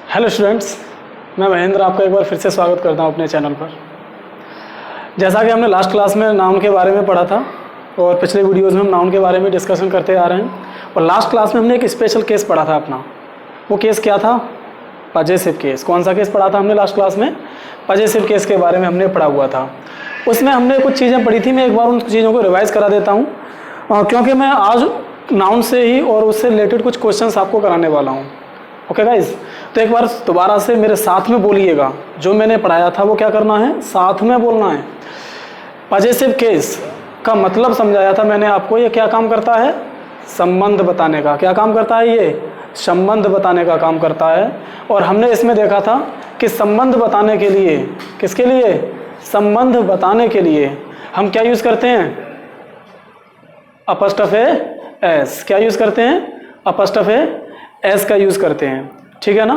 Hello students, मैं महेंद्र आपका एक बार फिर से स्वागत करता हूं अपने चैनल पर। जैसा कि हमने लास्ट क्लास में नाउन के बारे में पढ़ा था और पिछले वीडियोस में हम नाउन के बारे में डिस्कशन करते आ रहे हैं। और लास्ट क्लास में हमने एक स्पेशल केस पढ़ा था अपना। वो केस क्या था? Possessive case. कौन सा केस पढ़ा था हमने लास्ट क्लास में? पजेसिव केस के बारे में हमने पढ़ा हुआ था। उसमें हमने कुछ चीज़ें पढ़ी थी। मैं एक बार उन चीज़ों को रिवाइज़ करा देता हूँ क्योंकि मैं आज नाउन से ही और उससे रिलेटेड कुछ क्वेश्चंस आपको कराने वाला हूँ। ओके गाइज, तो एक बार दोबारा से मेरे साथ में बोलिएगा। जो मैंने पढ़ाया था वो क्या करना है? साथ में बोलना है। पजेसिव केस का मतलब समझाया था मैंने आपको। ये क्या काम करता है? संबंध बताने का। क्या काम करता है? ये संबंध बताने का काम करता है। और हमने इसमें देखा था कि संबंध बताने के लिए, किसके लिए? संबंध बताने के लिए हम क्या यूज करते हैं? अपॉस्ट्रोफे एस। क्या यूज करते हैं? अपॉस्ट्रोफे एस का यूज करते हैं, ठीक है ना।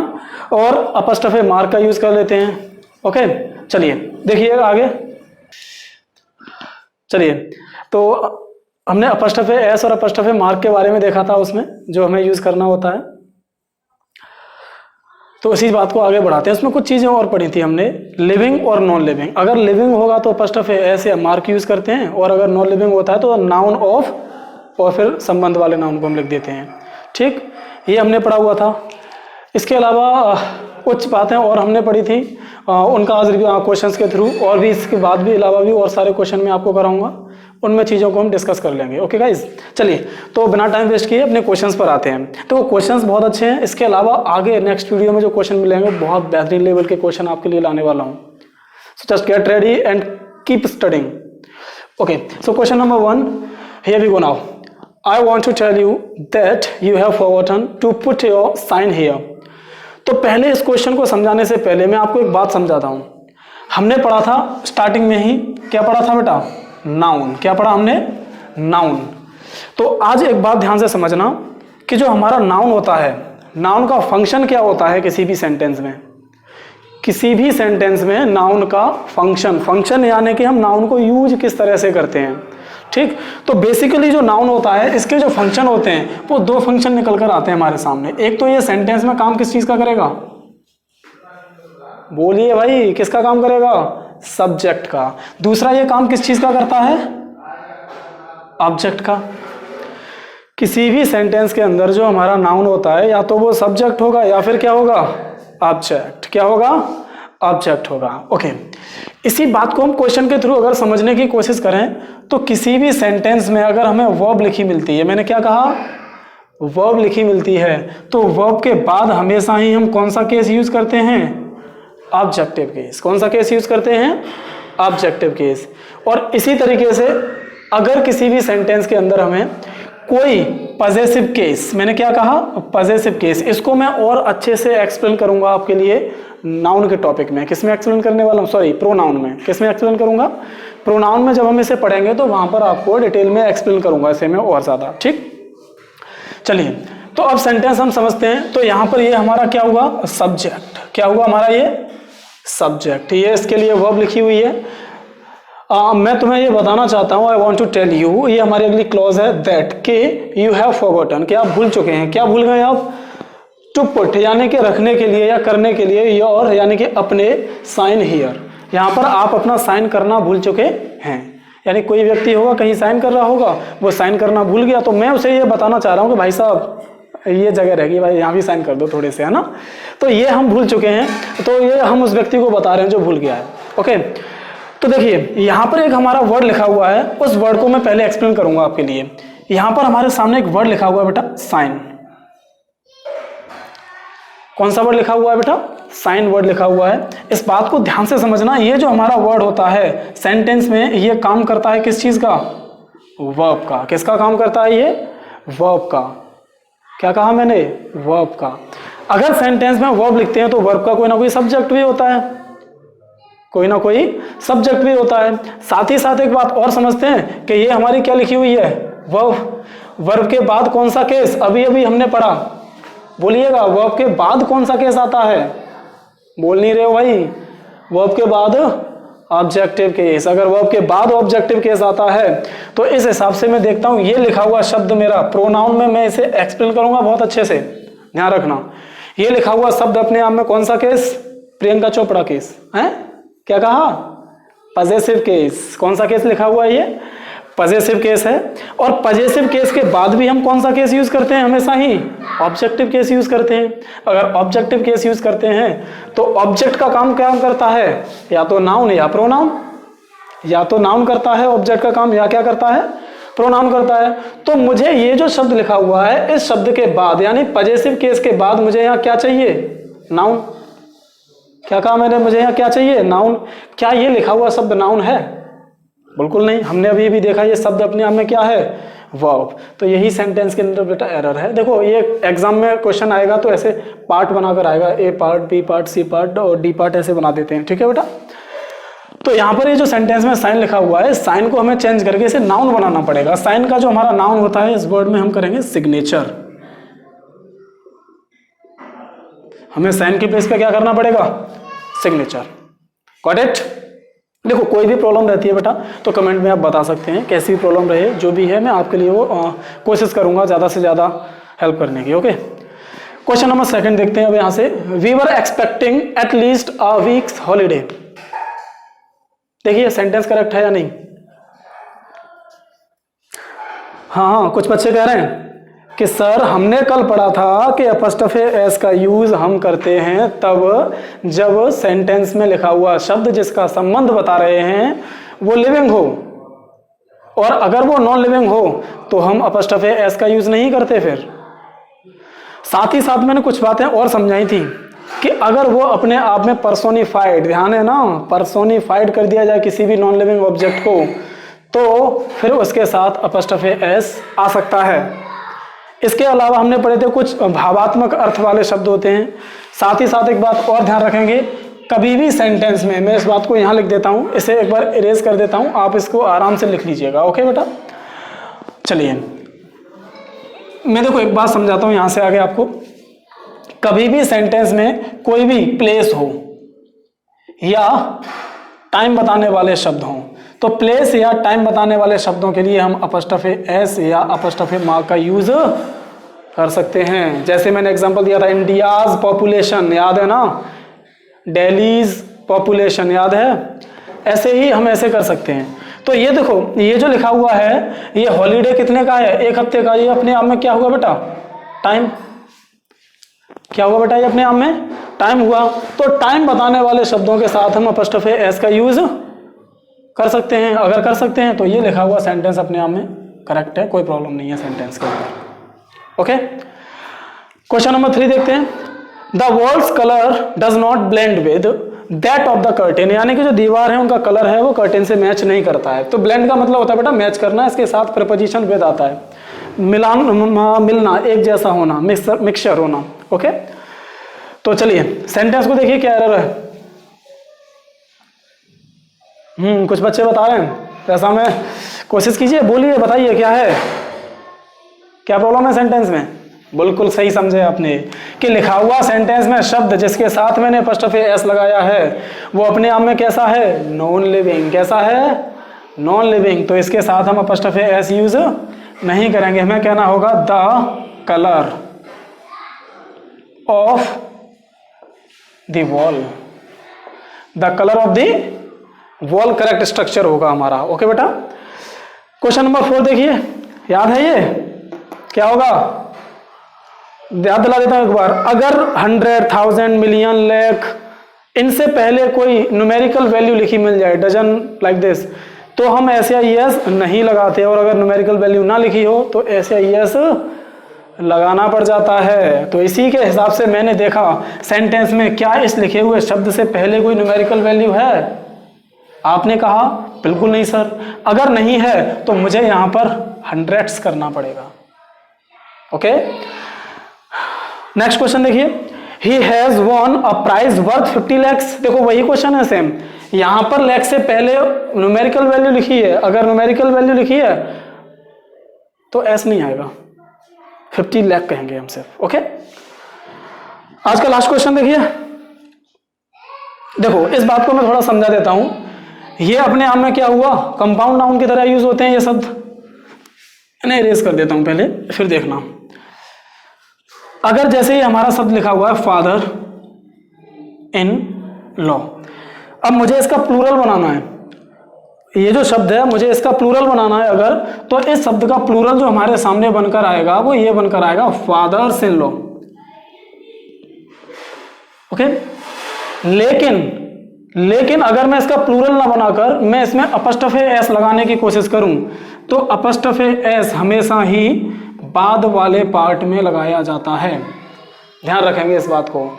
और अपॉस्ट्रोफे मार्क का यूज कर लेते हैं। ओके, चलिए देखिए आगे। चलिए, तो हमने अपॉस्ट्रोफे एस और अपॉस्ट्रोफे मार्क के बारे में देखा था, उसमें जो हमें यूज करना होता है। तो इसी बात को आगे बढ़ाते हैं। उसमें कुछ चीजें और पढ़ी थी हमने, लिविंग और नॉन लिविंग। अगर लिविंग होगा तो अपॉस्ट्रोफे एस या मार्क यूज करते हैं, और अगर नॉन लिविंग होता है तो नाउन ऑफ और फिर संबंध वाले नाउन को हम लिख देते हैं। ठीक, ये हमने पढ़ा हुआ था। इसके अलावा कुछ बातें और हमने पढ़ी थी, उनका आज क्वेश्चंस के थ्रू, और भी इसके बाद भी अलावा भी और सारे क्वेश्चन मैं आपको कराऊंगा। उनमें चीज़ों को हम डिस्कस कर लेंगे। ओके गाइज, चलिए तो बिना टाइम वेस्ट किए अपने क्वेश्चंस पर आते हैं। तो क्वेश्चंस बहुत अच्छे हैं। इसके अलावा आगे नेक्स्ट वीडियो में जो क्वेश्चन मिलेंगे बहुत बेहतरीन लेवल के क्वेश्चन आपके लिए लाने वाला हूँ। So just get ready and keep studying. Okay, so question number 1, here we go now. I want to tell you that you have forgotten to put your sign here. तो पहले इस question को समझाने से पहले मैं आपको एक बात समझाता हूं। हमने पढ़ा था स्टार्टिंग में ही, क्या पढ़ा था बेटा? नाउन। क्या पढ़ा हमने? नाउन। तो आज एक बात ध्यान से समझना कि जो हमारा नाउन होता है, नाउन का फंक्शन क्या होता है किसी भी सेंटेंस में। किसी भी सेंटेंस में नाउन का फंक्शन यानी कि हम नाउन को यूज किस तरह से करते हैं। ठीक, तो बेसिकली जो नाउन होता है, इसके जो फंक्शन होते हैं वो दो फंक्शन निकल कर आते हैं हमारे सामने। एक तो ये सेंटेंस में काम किस चीज का करेगा? बोलिए भाई, किसका काम करेगा? सब्जेक्ट का। दूसरा ये काम किस चीज का करता है? ऑब्जेक्ट का। किसी भी सेंटेंस के अंदर जो हमारा नाउन होता है, या तो वो सब्जेक्ट होगा या फिर क्या होगा? ऑब्जेक्ट। क्या होगा? ऑब्जेक्ट होगा। ओके, इसी बात को हम क्वेश्चन के थ्रू अगर समझने की कोशिश करें तो किसी भी सेंटेंस में अगर हमें वर्ब लिखी मिलती है, मैंने क्या कहा? वर्ब लिखी मिलती है, तो वर्ब के बाद हमेशा ही हम कौन सा केस यूज करते हैं? Objective case. कौन सा केस यूज करते हैं? Objective case. और इसी तरीके से अगर किसी भी सेंटेंस के अंदर हमें कोई पजेसिव केस, मैंने क्या कहा? पजेसिव केस, इसको मैं और अच्छे से एक्सप्लेन करूंगा आपके लिए नाउन के टॉपिक में। किस में एक्सप्लेन करने वाला हूं? सॉरी, प्रोनाउन में। किस में एक्सप्लेन करूंगा? प्रोनाउन में। जब हम इसे पढ़ेंगे तो वहां पर आपको डिटेल में एक्सप्लेन करूंगा इसे मैं और ज्यादा। ठीक, चलिए तो अब सेंटेंस हम समझते हैं। तो यहां पर ये हमारा क्या हुआ? सब्जेक्ट। क्या हुआ हमारा? ये सब्जेक्ट। ये इसके लिए वर्ब लिखी हुई है। मैं तुम्हें ये बताना चाहता हूं, I want to tell you, ये हमारी अगली क्लॉज है, दैट के यू हैव फॉरगॉटन, कि आप भूल चुके हैं। क्या भूल गए आप? टू पुट यानी कि रखने के लिए या करने के लिए, योर यानी कि अपने, साइन हियर, यहाँ पर आप अपना साइन करना भूल चुके हैं। यानी कोई व्यक्ति होगा कहीं साइन कर रहा होगा, वो साइन करना भूल गया, तो मैं उसे ये बताना चाह रहा हूँ कि भाई साहब ये जगह रहेगी भाई, यहाँ भी साइन कर दो थोड़े से, है ना। तो ये हम भूल चुके हैं, तो ये हम उस व्यक्ति को बता रहे हैं जो भूल गया है। ओके, तो देखिए यहाँ पर एक हमारा वर्ड लिखा हुआ है, उस वर्ड को मैं पहले एक्सप्लेन करूंगा आपके लिए। यहाँ पर हमारे सामने एक वर्ड लिखा हुआ है बेटा, साइन। कौन सा वर्ड लिखा हुआ है बेटा? साइन वर्ड लिखा हुआ है। इस बात को ध्यान से समझना, ये जो हमारा वर्ड होता है सेंटेंस में, ये काम करता है किस चीज का? वर्ब का। किसका काम करता है ये? वर्ब का। क्या कहा मैंने? वर्ब का। अगर सेंटेंस में वर्ब लिखते हैं तो वर्ब का कोई ना कोई सब्जेक्ट भी होता है, कोई ना कोई सब्जेक्ट भी होता है। साथ ही साथ एक बात और समझते हैं कि ये हमारी क्या लिखी हुई है? वर्ब। वर्ब के बाद कौन सा केस? अभी अभी हमने पढ़ा, बोलिएगा, वर्ब के बाद कौन सा केस आता है? बोल नहीं रहे हो भाई। वर्ब के बाद ऑब्जेक्टिव केस। अगर वर्ब के बाद ऑब्जेक्टिव केस आता है तो इस हिसाब से मैं देखता हूं ये लिखा हुआ शब्द मेरा प्रोनाउन में, मैं इसे एक्सप्लेन करूंगा बहुत अच्छे से, ध्यान रखना। ये लिखा हुआ शब्द अपने आप में कौन सा केस? प्रियंका चोपड़ा केस है। क्या कहा? Possessive case. कौन सा केस लिखा हुआ है? ये पजेसिव केस है। और पजेसिव केस के बाद भी हम कौन सा केस यूज करते हैं? हमेशा ही ऑब्जेक्टिव केस यूज करते हैं। अगर ऑब्जेक्टिव केस यूज करते हैं तो ऑब्जेक्ट का काम क्या करता है? या तो नाउन या प्रोनाउन। या तो नाउन करता है ऑब्जेक्ट का काम, या क्या करता है? प्रोनाउन करता है। तो मुझे ये जो शब्द लिखा हुआ है, इस शब्द के बाद यानी पजेसिव केस के बाद मुझे यहाँ क्या चाहिए? नाउन। क्या कहा मैंने? मुझे यहाँ क्या चाहिए? नाउन। क्या ये लिखा हुआ शब्द नाउन है? बिल्कुल नहीं। हमने अभी भी देखा ये शब्द अपने आप में क्या है? वर्ब। तो यही सेंटेंस के अंदर बेटा एरर है। देखो ये एग्जाम में क्वेश्चन आएगा तो ऐसे पार्ट बनाकर आएगा, A part, B part, C part और डी पार्ट ऐसे बना देते हैं। ठीक है बेटा। तो यहाँ पर ये जो सेंटेंस में साइन लिखा हुआ है, साइन को हमें चेंज करके इसे नाउन बनाना पड़ेगा। साइन का जो हमारा नाउन होता है, इस वर्ड में हम करेंगे सिग्नेचर। हमें साइन के प्लेस पे क्या करना पड़ेगा? सिग्नेचर। Got it? देखो कोई भी प्रॉब्लम रहती है बेटा तो कमेंट में आप बता सकते हैं, कैसी भी प्रॉब्लम रहे, जो भी है मैं आपके लिए वो कोशिश करूंगा ज़्यादा से ज़्यादा हेल्प करने की। ओके, क्वेश्चन नंबर 2 देखते हैं अब यहाँ से। We were expecting at least a week's holiday. देखिए सेंटेंस करेक्ट है या नहीं? हाँ, कुछ बच्चे कह रहे हैं कि सर हमने कल पढ़ा था कि अपॉस्ट्रोफे एस का यूज हम करते हैं तब जब सेंटेंस में लिखा हुआ शब्द जिसका संबंध बता रहे हैं वो लिविंग हो, और अगर वो नॉन लिविंग हो तो हम अपॉस्ट्रोफे एस का यूज नहीं करते। फिर साथ ही साथ मैंने कुछ बातें और समझाई थी कि अगर वो अपने आप में पर्सोनिफाइड, ध्यान है ना, पर्सोनिफाइड कर दिया जाए किसी भी नॉन लिविंग ऑब्जेक्ट को तो फिर उसके साथ अपॉस्ट्रोफे एस आ सकता है। इसके अलावा हमने पढ़े थे कुछ भावात्मक अर्थ वाले शब्द होते हैं। साथ ही साथ एक बात और ध्यान रखेंगे, कभी भी सेंटेंस में, मैं इस बात को यहाँ लिख देता हूँ, इसे एक बार इरेज कर देता हूँ, आप इसको आराम से लिख लीजिएगा। ओके बेटा, चलिए मैं देखो एक बात समझाता हूँ यहाँ से आगे आपको। कभी भी सेंटेंस में कोई भी प्लेस हो या टाइम बताने वाले शब्द हों तो प्लेस या टाइम बताने वाले शब्दों के लिए हम अपॉस्ट्रोफे एस या अपॉस्ट्रोफे मार्क का यूज कर सकते हैं। जैसे मैंने एग्जांपल दिया था, इंडियाज पॉपुलेशन, याद है ना, दिल्लीज पॉपुलेशन, याद है। ऐसे ही हम ऐसे कर सकते हैं। तो ये देखो ये जो लिखा हुआ है ये हॉलीडे कितने का है? 1 हफ्ते का। ये अपने आप में क्या हुआ बेटा? टाइम। क्या हुआ बेटा? ये अपने आप में टाइम हुआ। तो टाइम बताने वाले शब्दों के साथ हम अपॉस्ट्रोफे एस का यूज कर सकते हैं। अगर कर सकते हैं तो ये लिखा हुआ सेंटेंस अपने आप में करेक्ट है, कोई प्रॉब्लम नहीं है सेंटेंस के अंदर। ओके, क्वेश्चन नंबर 3 देखते हैं। The walls colour does not blend with that of the curtain, यानी कि जो दीवार है उनका कलर है वो कर्टेन से मैच नहीं करता है। तो ब्लेंड का मतलब होता है बेटा मैच करना, इसके साथ प्रीपोजिशन विद आता है, मिलान, मिलना, एक जैसा होना, मिक्सचर होना। ओके, तो चलिए सेंटेंस को देखिए क्या एरर है। कुछ बच्चे बता रहे हैं, ऐसा में कोशिश कीजिए, बोलिए, बताइए क्या है, क्या प्रॉब्लम है सेंटेंस में। बिल्कुल सही समझे आपने कि लिखा हुआ सेंटेंस में शब्द जिसके साथ मैंने अपॉस्ट्रोफे एस लगाया है वो अपने आप में कैसा है? Non living. कैसा है? Non living. तो इसके साथ हम अपॉस्ट्रोफे एस यूज नहीं करेंगे, हमें कहना होगा the colour of the wall. The colour of the wall correct structure होगा हमारा। ओके बेटा, क्वेश्चन नंबर 4 देखिए, याद है ये क्या होगा? याद दिला देता हूं एक बार। अगर 100, 1000, मिलियन, लाख इनसे पहले कोई न्यूमेरिकल वैल्यू लिखी मिल जाए, डजन लाइक दिस, तो हम ऐसे यस नहीं लगाते, और अगर न्यूमेरिकल वैल्यू ना लिखी हो तो ऐसे यस लगाना पड़ जाता है। तो इसी के हिसाब से मैंने देखा सेंटेंस में क्या इस लिखे हुए शब्द से पहले कोई न्यूमेरिकल वैल्यू है? आपने कहा बिल्कुल नहीं सर। अगर नहीं है तो मुझे यहां पर हंड्रेड्स करना पड़ेगा। ओके, नेक्स्ट क्वेश्चन देखिए। He has won a prize worth 50 lakhs। देखो वही क्वेश्चन है सेम, यहां पर लैख से पहले न्यूमेरिकल वैल्यू लिखी है, अगर न्यूमेरिकल वैल्यू लिखी है तो एस नहीं आएगा, 50 लाख कहेंगे हम सिर्फ। ओके, आज का लास्ट क्वेश्चन देखिए। देखो इस बात को मैं थोड़ा समझा देता हूं। ये अपने आप में क्या हुआ? कंपाउंड नाउन की तरह यूज होते हैं ये शब्द। इन्हें इरेज कर देता हूं पहले, फिर देखना। अगर जैसे ही हमारा शब्द लिखा हुआ है फादर इन लॉ, अब मुझे इसका प्लूरल बनाना है, ये जो शब्द है मुझे इसका प्लूरल बनाना है अगर, तो इस शब्द का प्लूरल जो हमारे सामने बनकर आएगा वो ये बनकर आएगा फादर्स इन लॉ। ओके, लेकिन अगर मैं इसका प्लूरल ना बनाकर मैं इसमें अपस्ट्रफे एस लगाने की कोशिश करूं तो अपस्ट्रफे एस हमेशा ही बाद वाले पार्ट में लगाया जाता है, ध्यान रखेंगे इस बात को।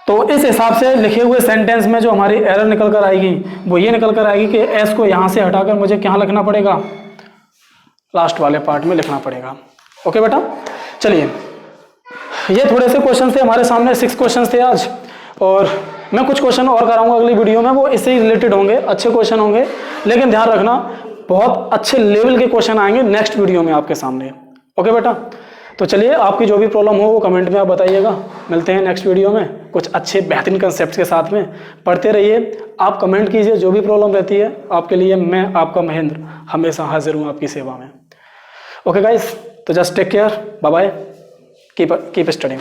तो इस हिसाब से लिखे हुए सेंटेंस में जो हमारी एरर निकल कर आएगी वो ये निकल कर आएगी कि एस को यहां से हटाकर मुझे क्या लिखना पड़ेगा, लास्ट वाले पार्ट में लिखना पड़ेगा। ओके बेटा, चलिए ये थोड़े से क्वेश्चन थे हमारे सामने, 6 क्वेश्चन थे आज, और मैं कुछ क्वेश्चन और कराऊंगा अगली वीडियो में, वो इससे ही रिलेटेड होंगे, अच्छे क्वेश्चन होंगे, लेकिन ध्यान रखना बहुत अच्छे लेवल के क्वेश्चन आएंगे नेक्स्ट वीडियो में आपके सामने। ओके बेटा, तो चलिए आपकी जो भी प्रॉब्लम हो वो कमेंट में आप बताइएगा। मिलते हैं नेक्स्ट वीडियो में कुछ अच्छे बेहतरीन कंसेप्ट के साथ में। पढ़ते रहिए, आप कमेंट कीजिए, जो भी प्रॉब्लम रहती है आपके लिए मैं आपका महेंद्र हमेशा हाजिर हूँ आपकी सेवा में। ओके गाइस, तो just take care, bye bye, keep studying.